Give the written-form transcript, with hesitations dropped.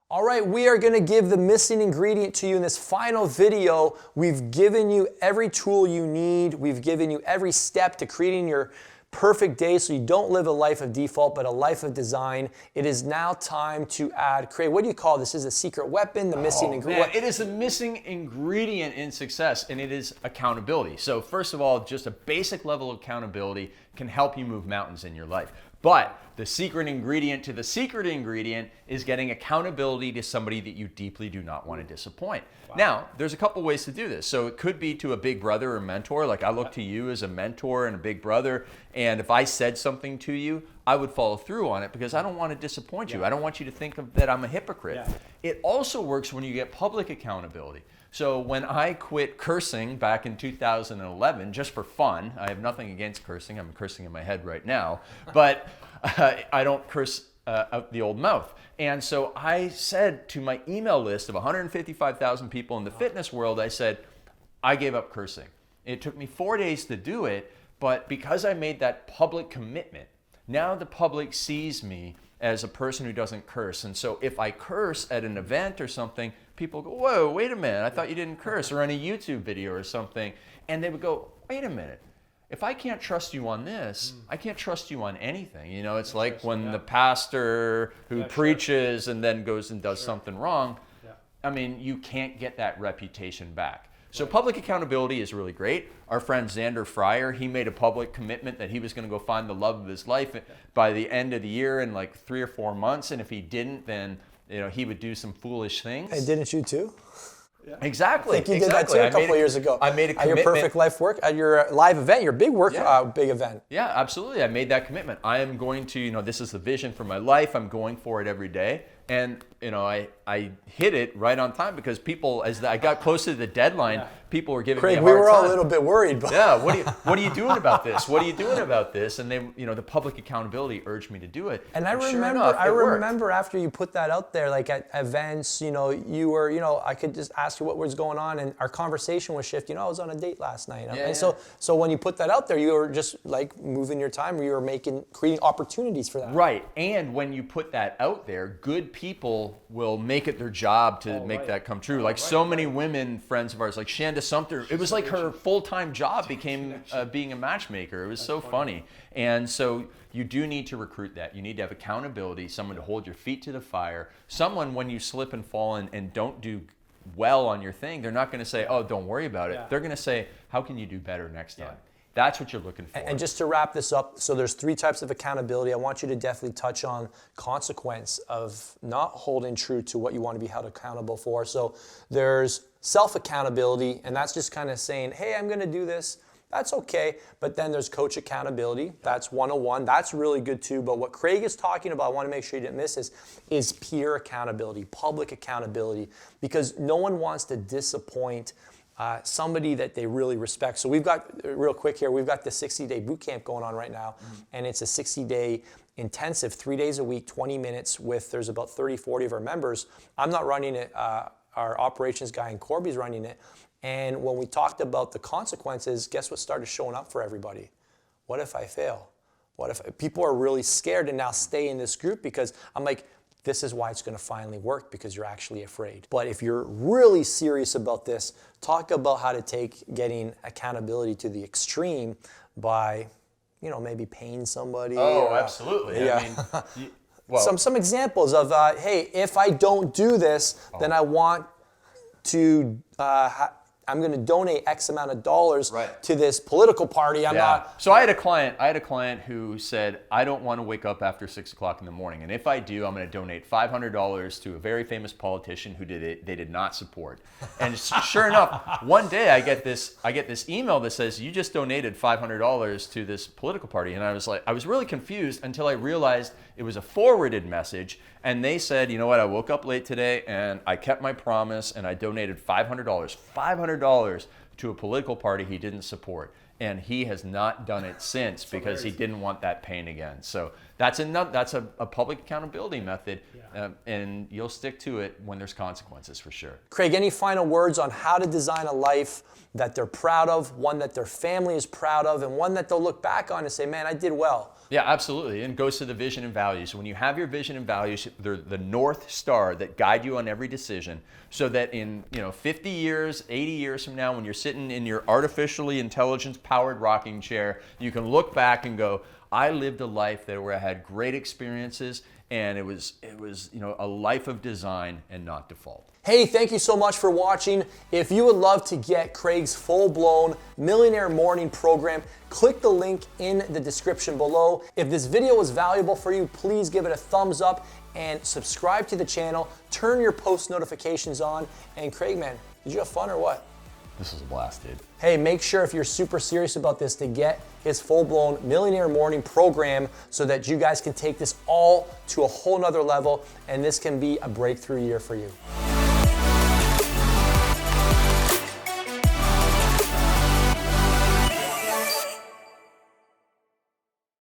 All right, we are gonna give the missing ingredient to you in this final video. We've given you every tool you need. We've given you every step to creating your perfect day so you don't live a life of default, but a life of design. It is now time to add, Craig, what do you call this? Is a secret weapon, the missing ingredient? It is the missing ingredient in success, and it is accountability. So first of all, just a basic level of accountability can help you move mountains in your life. But the secret ingredient to the secret ingredient is getting accountability to somebody that you deeply do not want to disappoint. Wow. Now, there's a couple ways to do this. So it could be to a big brother or mentor. Like I look to you as a mentor and a big brother. And if I said something to you, I would follow through on it because I don't want to disappoint you. I don't want you to think that I'm a hypocrite. It also works when you get public accountability. So when I quit cursing back in 2011, just for fun, I have nothing against cursing. I'm cursing in my head right now, but I don't curse out the old mouth. And so I said to my email list of 155,000 people in the fitness world, I said, I gave up cursing. It took me 4 days to do it, but because I made that public commitment, now the public sees me as a person who doesn't curse. And so if I curse at an event or something, people go, whoa, wait a minute, I thought you didn't curse, or on a YouTube video or something. And they would go, wait a minute, if I can't trust you on this, I can't trust you on anything. You know, it's like when the pastor who preaches and then goes and does something wrong, I mean, you can't get that reputation back. So public accountability is really great. Our friend Xander Fryer, he made a public commitment that he was going to go find the love of his life by the end of the year in like 3 or 4 months. And if he didn't, then he would do some foolish things. And didn't you too? Yeah. Exactly. I think you did that too a couple of years ago. I made a commitment. At your Perfect Life work, at your live event, your big work, big event. Yeah, absolutely. I made that commitment. I am going to, this is the vision for my life. I'm going for it every day. And, I hit it right on time because people, as I got closer to the deadline, people were giving me a hard time. Craig, we were all a little bit worried. But yeah, what are you doing about this? What are you doing about this? And they, the public accountability urged me to do it. And I remember after you put that out there, like at events, you were, I could just ask you what was going on, and our conversation was shifting. I was on a date last night. So when you put that out there, you were just like moving your time, you were creating opportunities for that. Right, and when you put that out there, good people will make it their job to make that come true. Like so many women friends of ours, like Shanda Sumter, it was like her full-time job became being a matchmaker. It was so funny. And so you do need to recruit that. You need to have accountability, someone to hold your feet to the fire, someone when you slip and fall and don't do well on your thing, they're not going to say, oh, don't worry about it. They're going to say, how can you do better next time? That's what you're looking for. And just to wrap this up, so there's 3 types of accountability. I want you to definitely touch on consequence of not holding true to what you want to be held accountable for. So there's self-accountability, and that's just kind of saying, hey, I'm going to do this. That's okay. But then there's coach accountability. That's 101. That's really good too. But what Craig is talking about, I want to make sure you didn't miss this, is peer accountability, public accountability, because no one wants to disappoint somebody that they really respect. So we've got, real quick here, we've got the 60-day boot camp going on right now, and it's a 60-day intensive, 3 days a week, 20 minutes there's about 30, 40 of our members. I'm not running it, our operations guy in Corby's running it. And when we talked about the consequences, guess what started showing up for everybody? What if I fail? What if people are really scared to now stay in this group? Because I'm like, this is why it's going to finally work, because you're actually afraid. But if you're really serious about this, talk about how to take getting accountability to the extreme by, maybe paying somebody. Oh, absolutely. Yeah. I mean, some examples of, hey, if I don't do this, then I want to I'm going to donate X amount of dollars to this political party. So I had a client who said, I don't want to wake up after 6 o'clock in the morning. And if I do, I'm going to donate $500 to a very famous politician who they did not support. And sure enough, one day I get this email that says, you just donated $500 to this political party. And I was really confused until I realized it was a forwarded message. And they said, you know what, I woke up late today and I kept my promise and I donated $500 to a political party he didn't support. and he has not done it since because he didn't want that pain again. So that's a public accountability method, and you'll stick to it when there's consequences for sure. Craig, any final words on how to design a life that they're proud of, one that their family is proud of, and one that they'll look back on and say, man, I did well? Yeah, absolutely. And it goes to the vision and values. When you have your vision and values, they're the North Star that guide you on every decision, so that in 50 years, 80 years from now, when you're sitting in your artificially intelligence-powered rocking chair, you can look back and go, I lived a life where I had great experiences, and it was a life of design and not default. Hey, thank you so much for watching. If you would love to get Craig's full-blown Millionaire Morning program, click the link in the description below. If this video was valuable for you, please give it a thumbs up and subscribe to the channel. Turn your post notifications on. And Craig, man, did you have fun or what? This was a blast, dude. Hey, make sure if you're super serious about this to get his full-blown Millionaire Morning program so that you guys can take this all to a whole nother level, and this can be a breakthrough year for you.